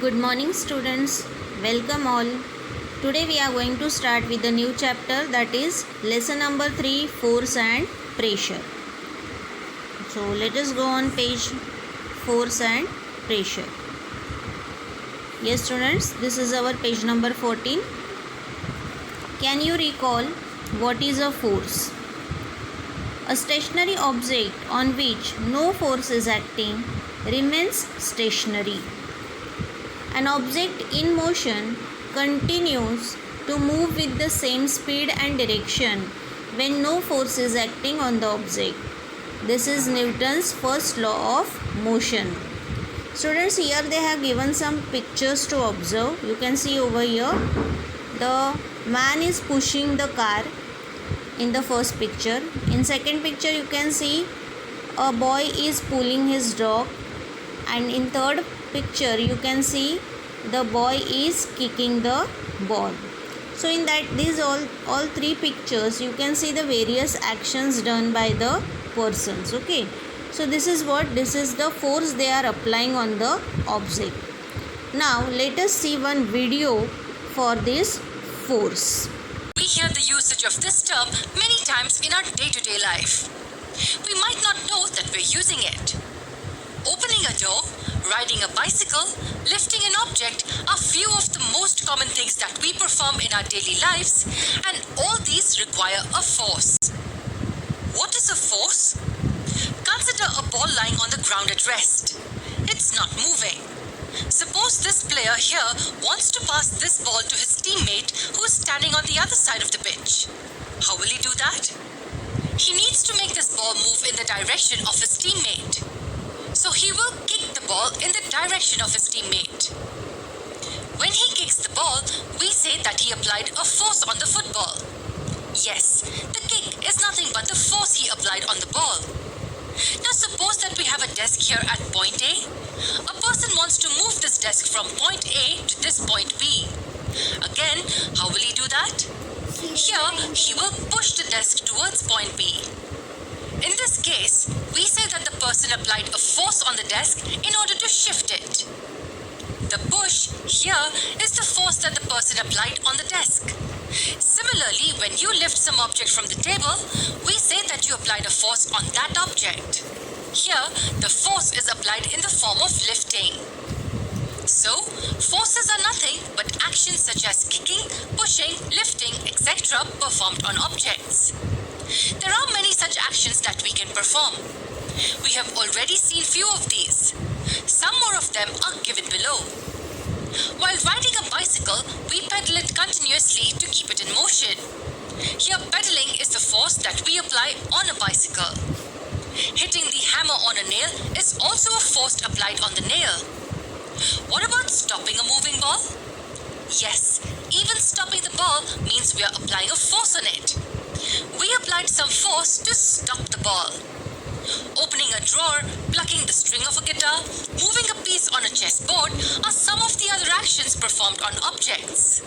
Good morning, students. Welcome all. Today we are going to start with the new chapter, that is lesson number 3, Force and Pressure. So let us go on page Force and Pressure. Yes, students, this is our page number 14. Can you recall what is a force? A stationary object on which no force is acting remains stationary. An object in motion continues to move with the same speed and direction when no force is acting on the object. This is Newton's first law of motion. Students, here they have given some pictures to observe. You can see over here the man is pushing the car in the first picture. In second picture you can see a boy is pulling his dog, and in third picture you can see the boy is kicking the ball. So in that these all three pictures you can see the various actions done by the persons. Okay, so this is the force they are applying on the object. Now let us see one video for this force. We hear the usage of this term many times in our day-to-day life. We might not know that we're using it. Opening a door, riding a bicycle, lifting an object are few of the most common things that we perform in our daily lives, and all these require a force. What is a force? Consider a ball lying on the ground at rest. It's not moving. Suppose this player here wants to pass this ball to his teammate who is standing on the other side of the pitch. How will he do that? He needs to make this ball move in the direction of his teammate. So he will kick the ball in the direction of his teammate. When he kicks the ball, we say that he applied a force on the football. Yes, the kick is nothing but the force he applied on the ball. Now suppose that we have a desk here at point A. A person wants to move this desk from point A to this point B. Again, how will he do that? Here, he will push the desk towards point B. In this case, we say that the person applied a force on the desk in order to shift it. The push here is the force that the person applied on the desk. Similarly, when you lift some object from the table, we say that you applied a force on that object. Here, the force is applied in the form of lifting. So, forces are nothing but actions such as kicking, pushing, lifting, etc. performed on objects. There are many such actions that we can perform. We have already seen few of these. Some more of them are given below. While riding a bicycle, we pedal it continuously to keep it in motion. Here, pedaling is the force that we apply on a bicycle. Hitting the hammer on a nail is also a force applied on the nail. What about stopping a moving ball? Yes, even stopping the ball means we are applying a force on it. We applied some force to stop the ball. Opening a drawer, plucking the string of a guitar, moving a piece on a chessboard are some of the other actions performed on objects.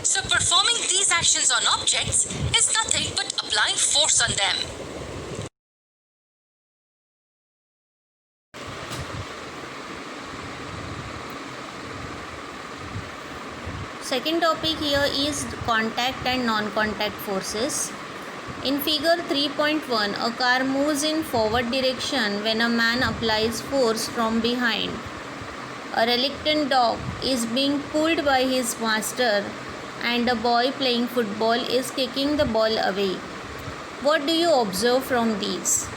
So performing these actions on objects is nothing but applying force on them. Second topic here is contact and non-contact forces. In figure 3.1, a car moves in forward direction when a man applies force from behind. A reluctant dog is being pulled by his master, and a boy playing football is kicking the ball away. What do you observe from these?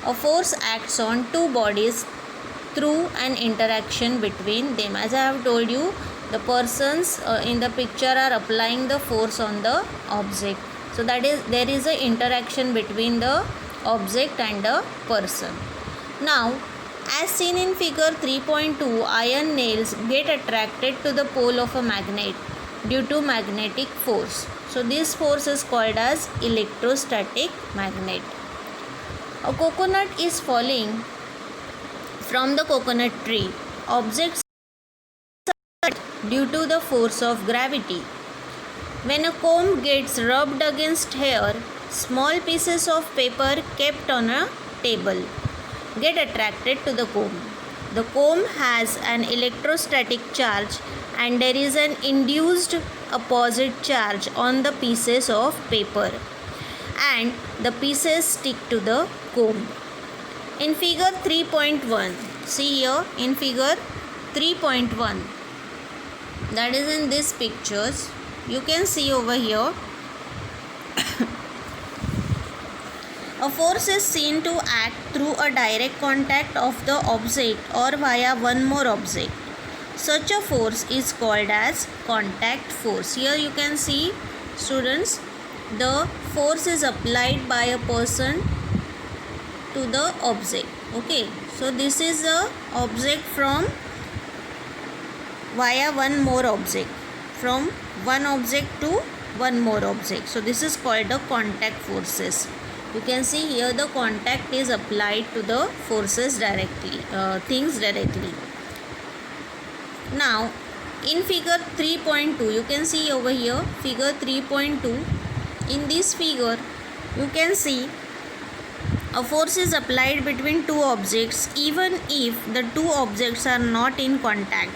A force acts on two bodies through an interaction between them. As I have told you, the persons in the picture are applying the force on the object. So that is, there is an interaction between the object and the person. Now, as seen in figure 3.2, iron nails get attracted to the pole of a magnet due to magnetic force. So this force is called as electrostatic magnet. A coconut is falling from the coconut tree. Objects due to the force of gravity. When a comb gets rubbed against hair, small pieces of paper kept on a table get attracted to the comb. The comb has an electrostatic charge and there is an induced opposite charge on the pieces of paper and the pieces stick to the comb. In figure 3.1, see here in figure 3.1, that is in these pictures, you can see over here a force is seen to act through a direct contact of the object or via one more object. Such a force is called as contact force. Here you can see, students, the force is applied by a person to the object. Okay, so this is the object from via one more object, from one object to one more object. So this is called the contact forces. You can see here the contact is applied to the forces directly, things directly. Now in figure 3.2, you can see over here figure 3.2. In this figure you can see a force is applied between two objects even if the two objects are not in contact.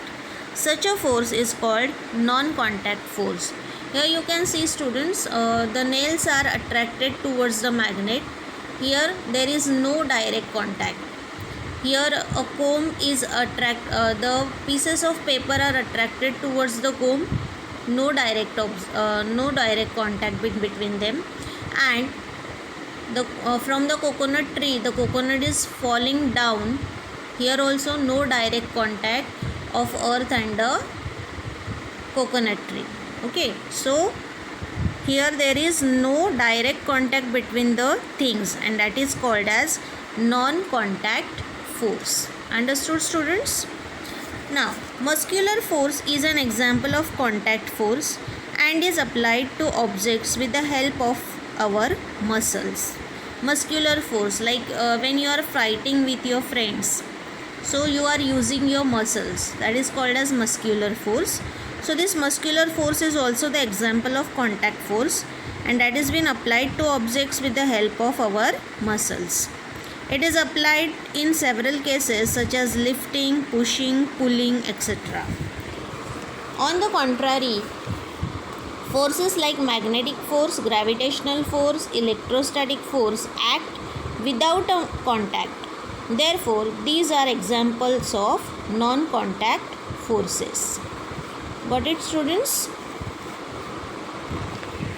Such a force is called non-contact force. Here you can see, students, the nails are attracted towards the magnet. Here there is no direct contact. Here a comb is the pieces of paper are attracted towards the comb. No direct contact between them. And from the coconut tree, the coconut is falling down. Here also no direct contact of earth and the coconut tree. Okay, so here there is no direct contact between the things and that is called as non-contact force. Understood, students? Now muscular force is an example of contact force and is applied to objects with the help of our muscles. Muscular force, like when you are fighting with your friends, so you are using your muscles, that is called as muscular force. So this muscular force is also the example of contact force and that has been applied to objects with the help of our muscles. It is applied in several cases such as lifting, pushing, pulling, etc. On the contrary, forces like magnetic force, gravitational force, electrostatic force act without a contact. Therefore, these are examples of non-contact forces. Got it, students?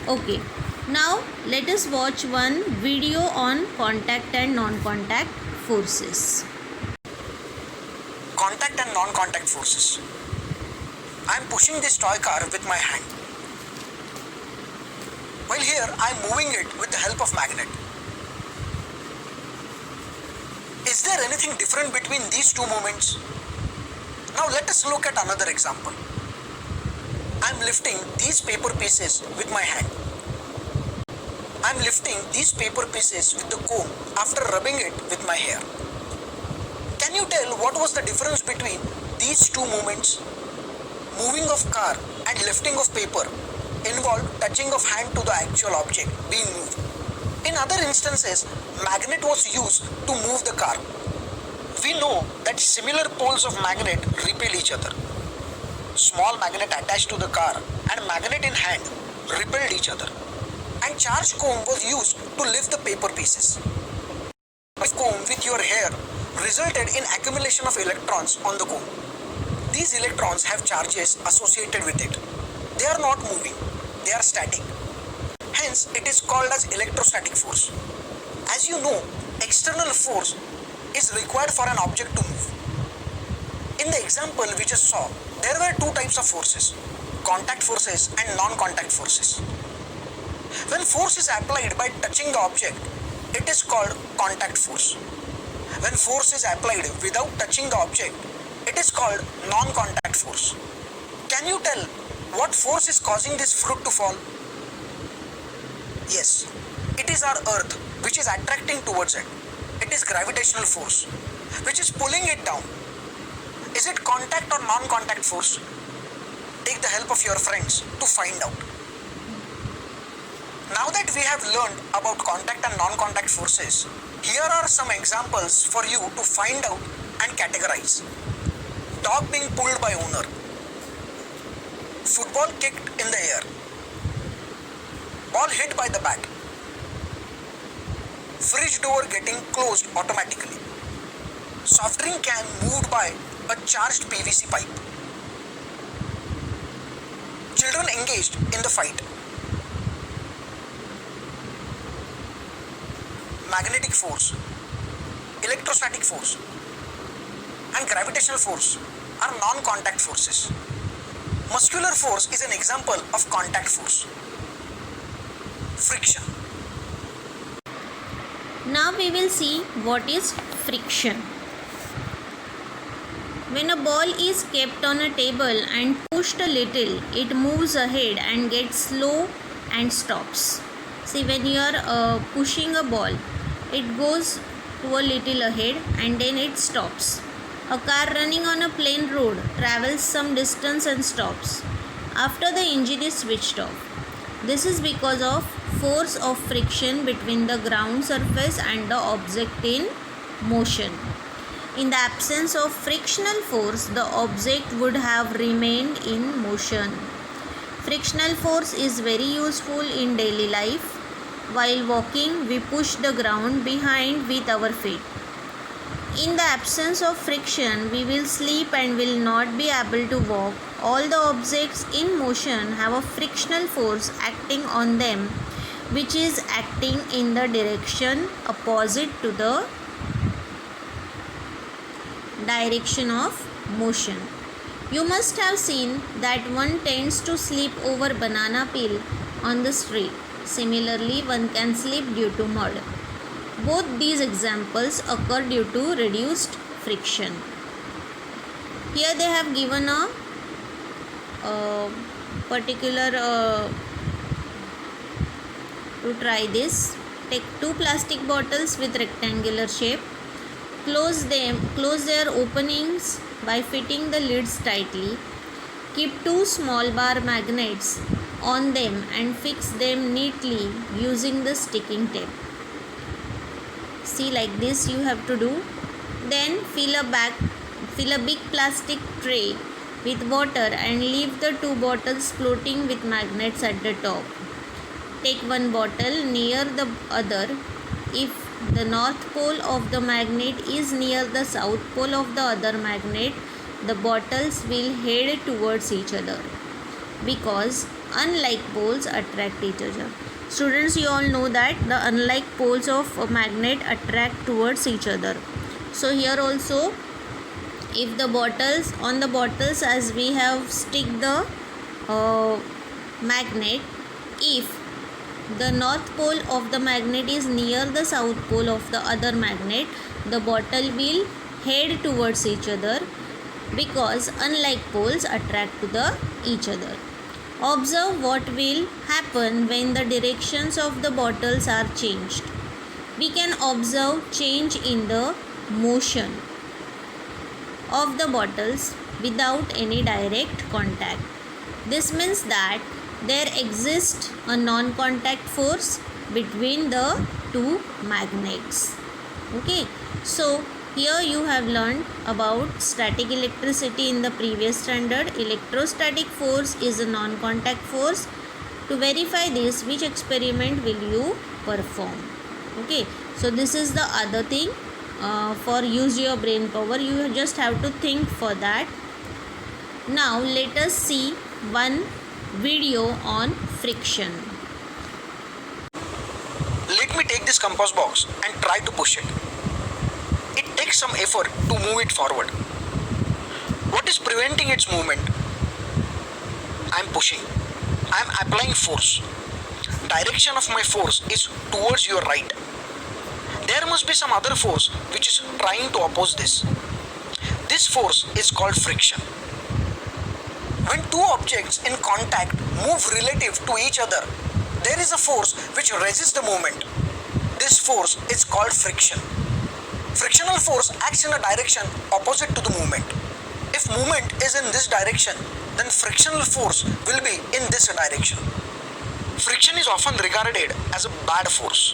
Okay. Now let us watch one video on contact and non-contact forces. Contact and non-contact forces. I am pushing this toy car with my hand. While here I am moving it with the help of magnet. Is there anything different between these two movements? Now let us look at another example. I am lifting these paper pieces with my hand. I am lifting these paper pieces with the comb after rubbing it with my hair. Can you tell what was the difference between these two movements? Moving of car and lifting of paper involved touching of hand to the actual object being moved. In other instances, magnet was used to move the car. We know that similar poles of magnet repel each other. Small magnet attached to the car and magnet in hand repelled each other. And charged comb was used to lift the paper pieces. A comb with your hair resulted in accumulation of electrons on the comb. These electrons have charges associated with it. They are not moving, they are static. Hence, it is called as electrostatic force. As you know, external force is required for an object to move. In the example we just saw, there were two types of forces, contact forces and non-contact forces. When force is applied by touching the object, it is called contact force. When force is applied without touching the object, it is called non-contact force. Can you tell what force is causing this fruit to fall? Yes, it is our earth which is attracting towards it. It is gravitational force which is pulling it down. Is it contact or non-contact force? Take the help of your friends to find out. Now that we have learned about contact and non-contact forces, here are some examples for you to find out and categorize. Dog being pulled by owner. Football kicked in the air. Ball hit by the bat. Fridge door getting closed automatically. Soft drink can moved by a charged PVC pipe. Children engaged in the fight. Magnetic force, electrostatic force, and gravitational force are non-contact forces. Muscular force is an example of contact force. Friction. Now we will see what is friction. When a ball is kept on a table and pushed a little, it moves ahead and gets slow and stops. See, when you are pushing a ball, it goes to a little ahead and then it stops. A car running on a plain road travels some distance and stops after the engine is switched off. This is because of force of friction between the ground surface and the object in motion. In the absence of frictional force, the object would have remained in motion. Frictional force is very useful in daily life. While walking, we push the ground behind with our feet. In the absence of friction, we will slip and will not be able to walk. All the objects in motion have a frictional force acting on them, which is acting in the direction opposite to the direction of motion. You must have seen that one tends to slip over banana peel on the street. Similarly, one can slip due to mud. Both these examples occur due to reduced friction. Here they have given a particular to try this. Take 2 plastic bottles with rectangular shape. Close their openings by fitting the lids tightly. Keep 2 small bar magnets on them and fix them neatly using the sticking tape. See, like this you have to do. Then fill a big plastic tray with water and leave the 2 bottles floating with magnets at the top. Take one bottle near the other. If the north pole of the magnet is near the south pole of the other magnet, the bottles will head towards each other because unlike poles attract each other. Students, you all know that the unlike poles of a magnet attract towards each other. So here also, if the bottles, on the bottles as we have stick the magnet, if the north pole of the magnet is near the south pole of the other magnet, the bottle will head towards each other because unlike poles attract to each other. Observe what will happen when the directions of the bottles are changed. We can observe change in the motion of the bottles without any direct contact. This means that there exists a non-contact force between the 2 magnets. Okay, so here you have learned about static electricity in the previous standard. Electrostatic force is a non-contact force. To verify this, which experiment will you perform? Okay, so this is the other thing for use your brain power. You just have to think for that. Now let us see one video on friction. Let me take this compass box and try to push it. It takes some effort to move it forward. What is preventing its movement? I am pushing. I am applying force. Direction of my force is towards your right. There must be some other force which is trying to oppose this. This force is called friction. When 2 objects in contact move relative to each other, there is a force which resists the movement. This force is called friction. Frictional force acts in a direction opposite to the movement. If movement is in this direction, then frictional force will be in this direction. Friction is often regarded as a bad force.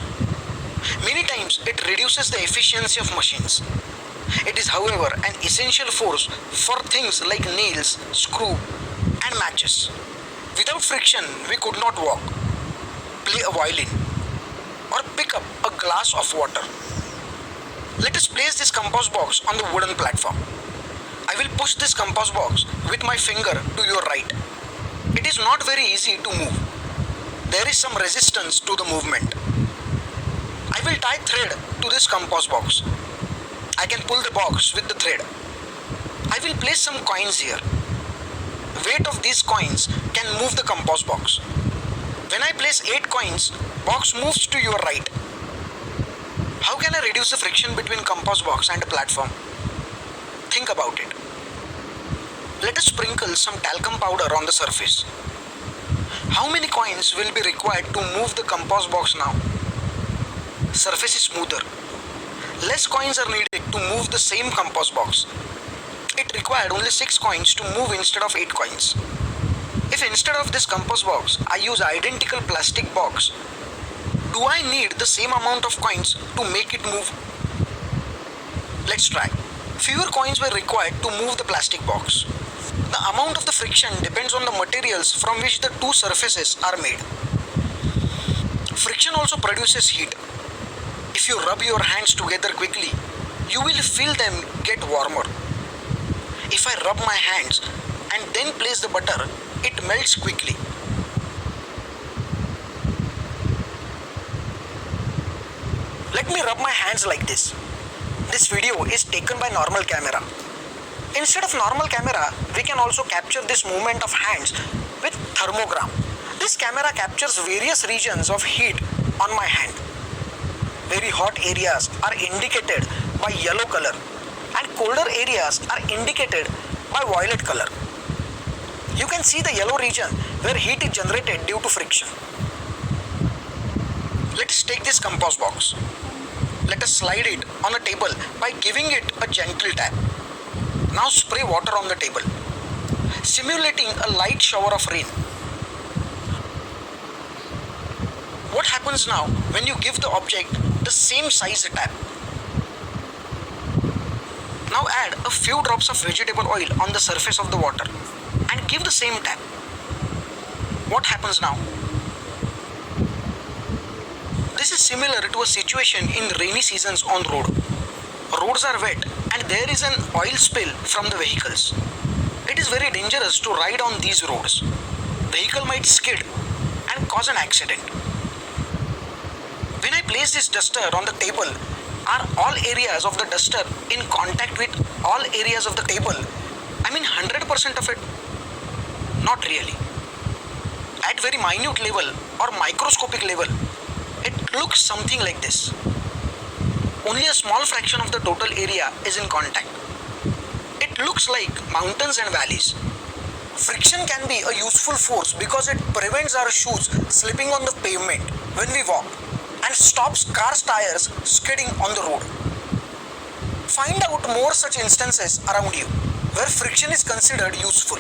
Many times it reduces the efficiency of machines. It is, however, an essential force for things like nails, screw, and matches. Without friction, we could not walk, play a violin, or pick up a glass of water. Let us place this compass box on the wooden platform. I will push this compass box with my finger to your right. It is not very easy to move. There is some resistance to the movement. I will tie thread to this compass box. I can pull the box with the thread. I will place some coins here. Weight of these coins can move the compass box. When I place 8 coins, box moves to your right. How can I reduce the friction between compass box and a platform? Think about it. Let us sprinkle some talcum powder on the surface. How many coins will be required to move the compass box now? Surface is smoother. Less coins are needed to move the same compass box. It required only 6 coins to move instead of 8 coins. If instead of this compass box I use identical plastic box, do I need the same amount of coins to make it move? Let's try. Fewer coins were required to move the plastic box. The amount of the friction depends on the materials from which the two surfaces are made. Friction also produces heat. If you rub your hands together quickly, you will feel them get warmer. If I rub my hands and then place the butter, it melts quickly. Let me rub my hands like this. This video is taken by normal camera. Instead of normal camera, we can also capture this movement of hands with thermogram. This camera captures various regions of heat on my hand. Very hot areas are indicated by yellow color and colder areas are indicated by violet color. You can see the yellow region where heat is generated due to friction. Let us take this compass box. Let us slide it on a table by giving it a gentle tap. Now spray water on the table, simulating a light shower of rain. What happens now when you give the object the same size tap? Now add a few drops of vegetable oil on the surface of the water and give the same tap. What happens now? This is similar to a situation in rainy seasons on road. Roads are wet and there is an oil spill from the vehicles. It is very dangerous to ride on these roads. Vehicle might skid and cause an accident. When I place this duster on the table, are all areas of the duster in contact with all areas of the table? I mean 100% of it? Not really. At very minute level or microscopic level, it looks something like this. Only a small fraction of the total area is in contact. It looks like mountains and valleys. Friction can be a useful force because it prevents our shoes slipping on the pavement when we walk and stops cars' tires skidding on the road. Find out more such instances around you where friction is considered useful.